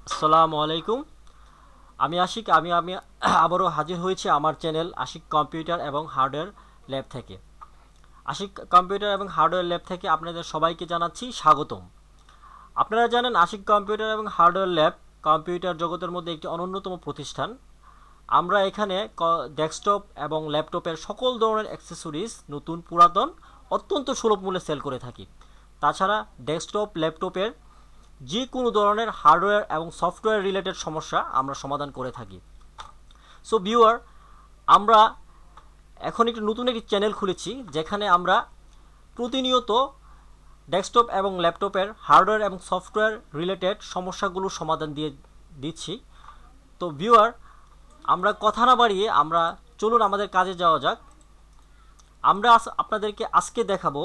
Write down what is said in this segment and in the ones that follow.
আসসালামু আলাইকুম। আমি আশিক। আমি আমি আবারও হাজির হয়েছি আমার চ্যানেল আশিক কম্পিউটার এবং হার্ডওয়্যার ল্যাব থেকে। আশিক কম্পিউটার এবং হার্ডওয়্যার ল্যাব থেকে আপনাদের সবাইকে জানাচ্ছি স্বাগতম। আপনারা জানেন আশিক কম্পিউটার এবং হার্ডওয়্যার ল্যাব কম্পিউটার জগতের মধ্যে একটি অনন্যতম প্রতিষ্ঠান। আমরা এখানে ডেস্কটপ এবং ল্যাপটপের সকল ধরনের অ্যাক্সেসরিজ নতুন পুরাতন অত্যন্ত সুলভ মূল্যে সেল করে থাকি। তাছাড়া ডেস্কটপ ল্যাপটপের যে কোনো ধরনের হার্ডওয়্যার এবং সফটওয়্যার রিলেটেড সমস্যা আমরা সমাধান করে থাকি। সো ভিউয়ার, আমরা এখন একটি চ্যানেল খুলেছি যেখানে আমরা প্রতিনিয়ত ডেস্কটপ এবং ল্যাপটপের হার্ডওয়্যার এবং সফটওয়্যার রিলেটেড সমস্যাগুলোর সমাধান দিচ্ছি। তো ভিউয়ার, আমরা কথা না বাড়িয়ে চলুন আমাদের কাজে যাওয়া যাক। আমরা আপনাদেরকে আজকে দেখাবো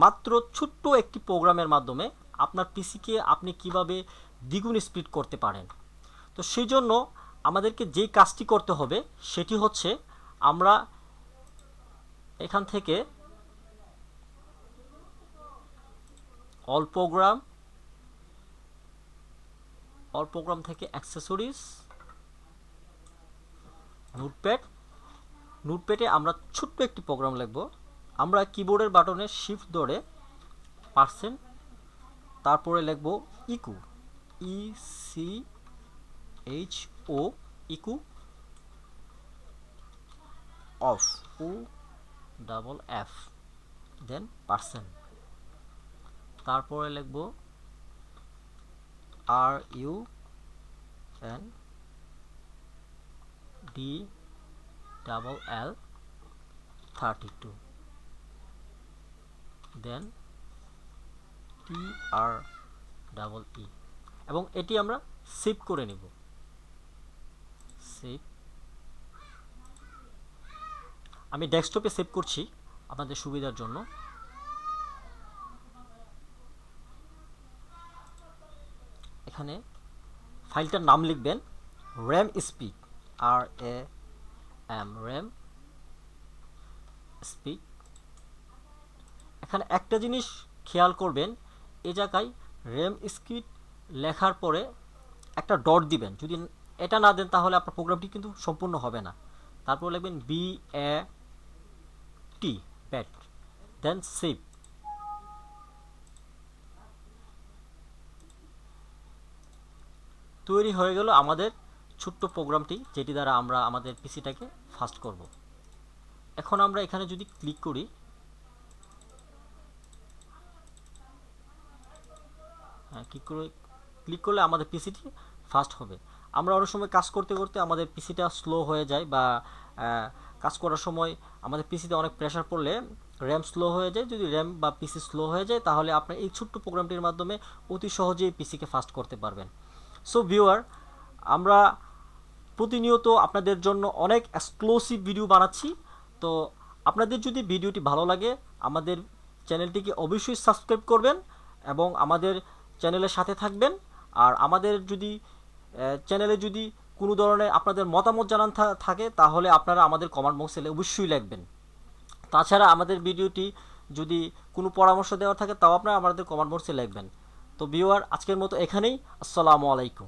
মাত্র ছোট্ট একটি প্রোগ্রামের মাধ্যমে আপনার পিসিকে আপনি কিভাবে দ্বিগুণ স্পিড করতে পারেন। তো সেই জন্য আমাদেরকে যেই কাজটি করতে হবে সেটি হচ্ছে, আমরা এখান থেকে অল প্রোগ্রাম থেকে অ্যাক্সেসরিজ, নোটপ্যাডে আমরা ছোট্ট একটি প্রোগ্রাম লিখব। আমরা কিবোর্ডের বাটনে শিফট ধরে পার্সেন্ট, তারপরে লিখব ইকু, ECHO, ইকু of, OFF, then percent, তারপরে লিখব RUNDLL32, দেন TREE, এবং এটি আমরা সেভ করে নিব। সেভ, আমি ডেস্কটপে সেভ করছি আপনাদের সুবিধার জন্য। এখানে ফাইলটার নাম লিখবেন RAM Speed, RAM Speed। এখানে একটা জিনিস খেয়াল করবেন, এই জায়গায় RAM Speed লেখার পরে একটা ডট দিবেন। যদি এটা না দেন তাহলে আপনার প্রোগ্রামটি কিন্তু সম্পূর্ণ হবে না। তারপর লিখবেন BAT, দেন সেভ। তৈরি হয়ে গেল আমাদের ছোট্ট প্রোগ্রামটি, যেটি দ্বারা আমরা আমাদের পিসিটাকে ফাস্ট করব। এখন আমরা এখানে যদি ক্লিক করি, ক্লিক করলে আমাদের পিসিটি ফাস্ট হবে। আমরা অনেক সময় কাজ করতে করতে আমাদের পিসিটা স্লো হয়ে যায়, বা কাজ করার সময় আমাদের পিসিতে অনেক প্রেশার পড়লে র্যাম স্লো হয়ে যায়। যদি র্যাম বা পিসি স্লো হয়ে যায় তাহলে আপনি এই ছোট্ট প্রোগ্রামটির মাধ্যমে অতি সহজেই পিসিকে ফাস্ট করতে পারবেন। সো ভিউয়ার, আমরা প্রতিনিয়ত আপনাদের জন্য অনেক এক্সক্লুসিভ ভিডিও বানাচ্ছি। তো আপনাদের যদি ভিডিওটি ভালো লাগে আমাদের চ্যানেলটিকে অবশ্যই সাবস্ক্রাইব করবেন এবং আমাদের চ্যানেলের সাথে থাকবেন। আর আমাদের চ্যানেলে যদি কোনো ধরনের আপনাদের মতামত জানান থাকে তাহলে আপনারা আমাদের কমেন্ট বক্সে অবশ্যই লিখবেন। তাছাড়া আমাদের ভিডিওটি যদি কোনো পরামর্শ দেওয়ার থাকে তাও আপনারা আমাদের কমেন্ট বক্সে লিখবেন। তো ভিউয়ার, আজকের মতো এখানেই। আসসালামু আলাইকুম।